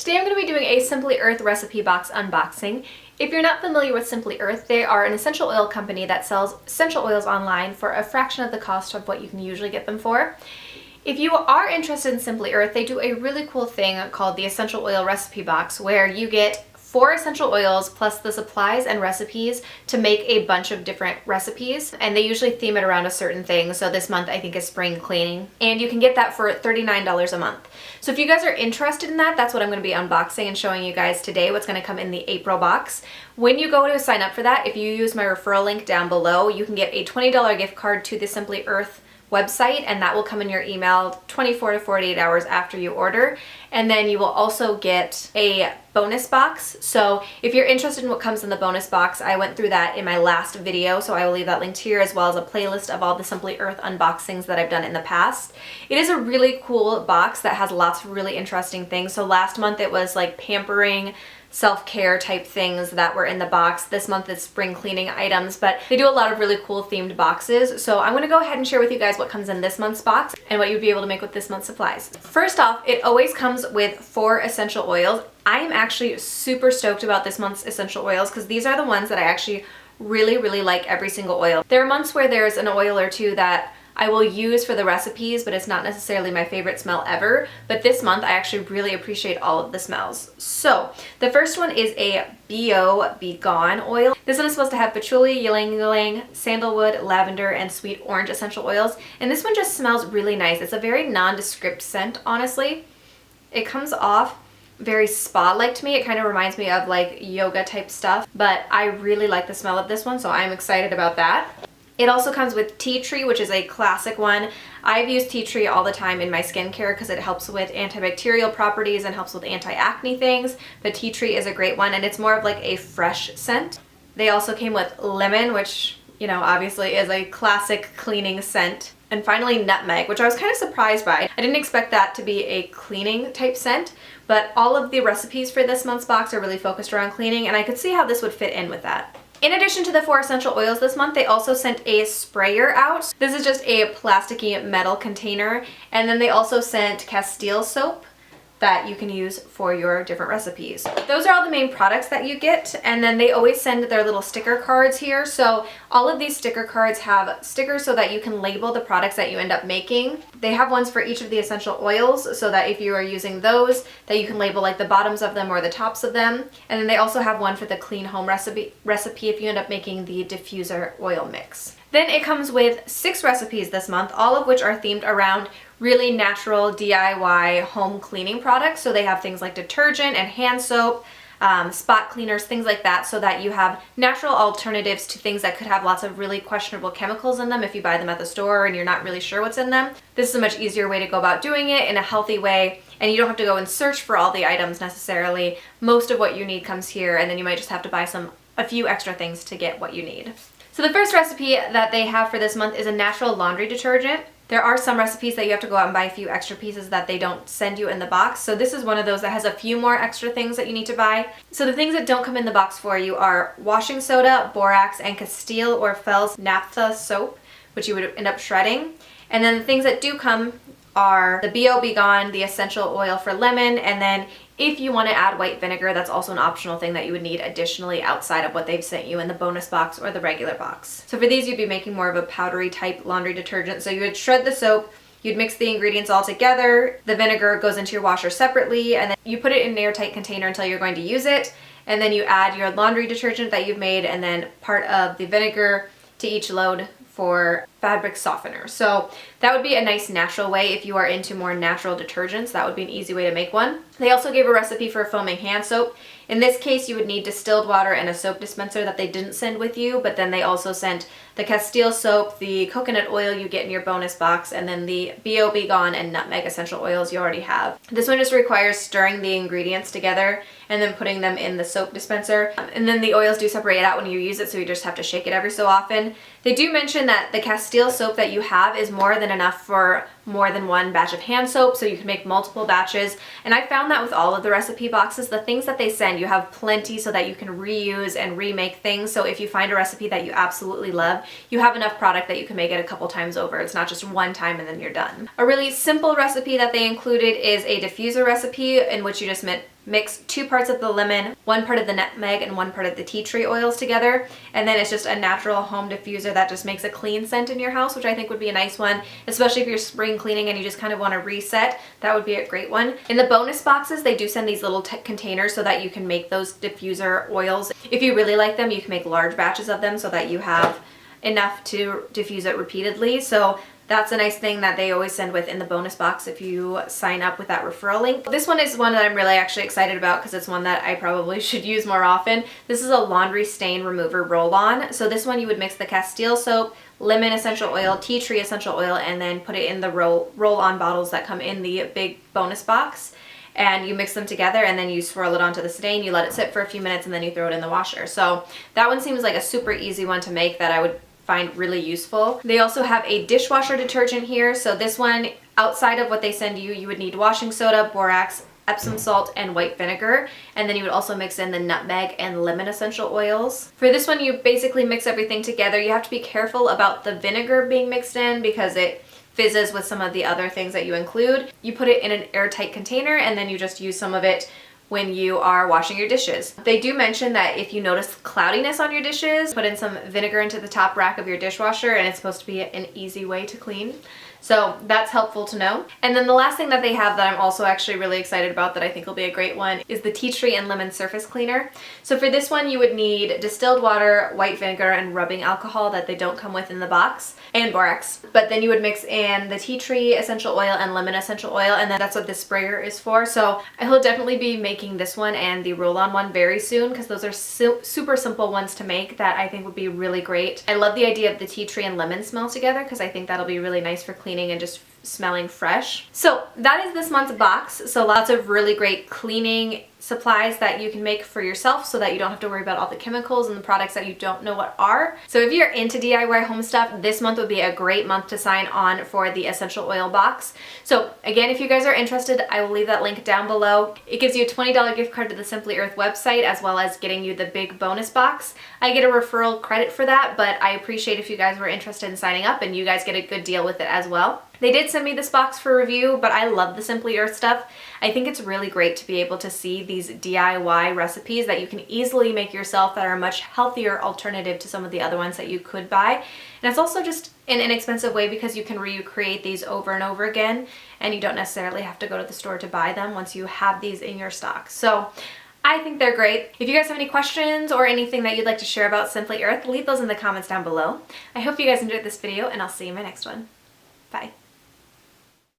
Today I'm going to be doing a Simply Earth recipe box unboxing. If you're not familiar with Simply Earth, they are an essential oil company that sells essential oils online for a fraction of the cost of what you can usually get them for. If you are interested in Simply Earth, they do a really cool thing called the Essential Oil Recipe Box, where you get 4 essential oils plus the supplies and recipes to make a bunch of different recipes, and they usually theme it around a certain thing. So this month I think is spring cleaning, and you can get that for $39 a month. So if you guys are interested in that, that's what I'm going to be unboxing and showing you guys today, what's going to come in the April box. When you go to sign up for that, if you use my referral link down below, you can get a $20 gift card to the Simply Earth website, and that will come in your email 24 to 48 hours after you order. And then you will also get a bonus box. So if you're interested in what comes in the bonus box, I went through that in my last video, so I will leave that linked here, as well as a playlist of all the Simply Earth unboxings that I've done in the past. It is a really cool box that has lots of really interesting things. So last month it was like pampering, self-care type things that were in the box. This month it's spring cleaning items, but they do a lot of really cool themed boxes. So I'm gonna go ahead and share with you guys what comes in this month's box and what you'd be able to make with this month's supplies. First off, it always comes with 4 essential oils. I am actually super stoked about this month's essential oils because these are the ones that I actually really like every single oil. There are months where there's an oil or two that I will use for the recipes, but it's not necessarily my favorite smell ever. But this month I actually really appreciate all of the smells. So the first one is a B.O. Be Gone oil. This one is supposed to have patchouli, ylang ylang, sandalwood, lavender, and sweet orange essential oils. And this one just smells really nice. It's a very nondescript scent, honestly. It comes off very spa-like to me. It kind of reminds me of like yoga type stuff, but I really like the smell of this one, so I'm excited about that. It also comes with tea tree, which is a classic one. I've used tea tree all the time in my skincare because it helps with antibacterial properties and helps with anti-acne things, but tea tree is a great one, and it's more of like a fresh scent. They also came with lemon, which, you know, obviously is a classic cleaning scent. And finally nutmeg, which I was kind of surprised by. I didn't expect that to be a cleaning type scent, but all of the recipes for this month's box are really focused around cleaning, and I could see how this would fit in with that. In addition to the 4 essential oils this month, they also sent a sprayer out. This is just a plasticky metal container, and then they also sent Castile soap that you can use for your different recipes. Those are all the main products that you get, and then they always send their little sticker cards here. So all of these sticker cards have stickers so that you can label the products that you end up making. They have ones for each of the essential oils so that if you are using those, that you can label like the bottoms of them or the tops of them. And then they also have one for the clean home recipe if you end up making the diffuser oil mix. Then it comes with 6 recipes this month, all of which are themed around really natural DIY home cleaning products. So they have things like detergent and hand soap, spot cleaners, things like that, so that you have natural alternatives to things that could have lots of really questionable chemicals in them if you buy them at the store and you're not really sure what's in them. This is a much easier way to go about doing it in a healthy way, and you don't have to go and search for all the items necessarily. Most of what you need comes here, and then you might just have to buy a few extra things to get what you need. So the first recipe that they have for this month is a natural laundry detergent. There are some recipes that you have to go out and buy a few extra pieces that they don't send you in the box. So this is one of those that has a few more extra things that you need to buy. So the things that don't come in the box for you are washing soda, borax, and Castile or Fels naphtha soap, which you would end up shredding. And then the things that do come are the B.O. Be Gone, the essential oil for lemon, and then if you want to add white vinegar, that's also an optional thing that you would need additionally outside of what they've sent you in the bonus box or the regular box. So for these, you'd be making more of a powdery type laundry detergent. So you would shred the soap, you'd mix the ingredients all together, the vinegar goes into your washer separately, and then you put it in an airtight container until you're going to use it, and then you add your laundry detergent that you've made and then part of the vinegar to each load for fabric softener. So that would be a nice natural way if you are into more natural detergents. That would be an easy way to make one. They also gave a recipe for foaming hand soap. In this case, you would need distilled water and a soap dispenser that they didn't send with you, but then they also sent the Castile soap, the coconut oil you get in your bonus box, and then the B.O. Be Gone and nutmeg essential oils you already have. This one just requires stirring the ingredients together and then putting them in the soap dispenser. And then the oils do separate out when you use it, so you just have to shake it every so often. They do mention that the Castile soap that you have is more than enough for more than one batch of hand soap, so you can make multiple batches. And I found that with all of the recipe boxes, the things that they send, you have plenty so that you can reuse and remake things. So if you find a recipe that you absolutely love, you have enough product that you can make it a couple times over. It's not just one time and then you're done. A really simple recipe that they included is a diffuser recipe in which you just mix 2 parts of the lemon, 1 part of the nutmeg, and 1 part of the tea tree oils together. And then it's just a natural home diffuser that just makes a clean scent in your house, which I think would be a nice one, especially if you're spring cleaning and you just kind of want to reset. That would be a great one. In the bonus boxes, they do send these little containers so that you can make those diffuser oils. If you really like them, you can make large batches of them so that you have enough to diffuse it repeatedly. So that's a nice thing that they always send with in the bonus box if you sign up with that referral link. This one is one that I'm really actually excited about because it's one that I probably should use more often. This is a laundry stain remover roll-on. So this one you would mix the Castile soap, lemon essential oil, tea tree essential oil, and then put it in the roll-on bottles that come in the big bonus box. And you mix them together and then you swirl it onto the stain, you let it sit for a few minutes, and then you throw it in the washer. So that one seems like a super easy one to make that I would find really useful. They also have a dishwasher detergent here. So this one, outside of what they send you, you would need washing soda, borax, Epsom salt, and white vinegar. And then you would also mix in the nutmeg and lemon essential oils. For this one, you basically mix everything together. You have to be careful about the vinegar being mixed in because it fizzes with some of the other things that you include. You put it in an airtight container and then you just use some of it when you are washing your dishes. They do mention that if you notice cloudiness on your dishes, put in some vinegar into the top rack of your dishwasher, and it's supposed to be an easy way to clean. So that's helpful to know. And then the last thing that they have that I'm also actually really excited about that I think will be a great one is the tea tree and lemon surface cleaner. So for this one you would need distilled water, white vinegar, and rubbing alcohol that they don't come with in the box, and borax. But then you would mix in the tea tree essential oil and lemon essential oil, and then that's what this sprayer is for. So I will definitely be making this one and the roll-on one very soon because those are super simple ones to make that I think would be really great. I love the idea of the tea tree and lemon smell together because I think that'll be really nice for cleaning and just smelling fresh. So that is this month's box. So lots of really great cleaning supplies that you can make for yourself so that you don't have to worry about all the chemicals and the products that you don't know what are. So if you're into DIY home stuff, this month would be a great month to sign on for the essential oil box. So again, if you guys are interested, I will leave that link down below. It gives you a $20 gift card to the Simply Earth website as well as getting you the big bonus box. I get a referral credit for that, but I appreciate if you guys were interested in signing up and you guys get a good deal with it as well. They did send me this box for review, but I love the Simply Earth stuff. I think it's really great to be able to see these DIY recipes that you can easily make yourself that are a much healthier alternative to some of the other ones that you could buy. And it's also just an inexpensive way because you can recreate these over and over again, and you don't necessarily have to go to the store to buy them once you have these in your stock. So I think they're great. If you guys have any questions or anything that you'd like to share about Simply Earth, leave those in the comments down below. I hope you guys enjoyed this video, and I'll see you in my next one. Bye.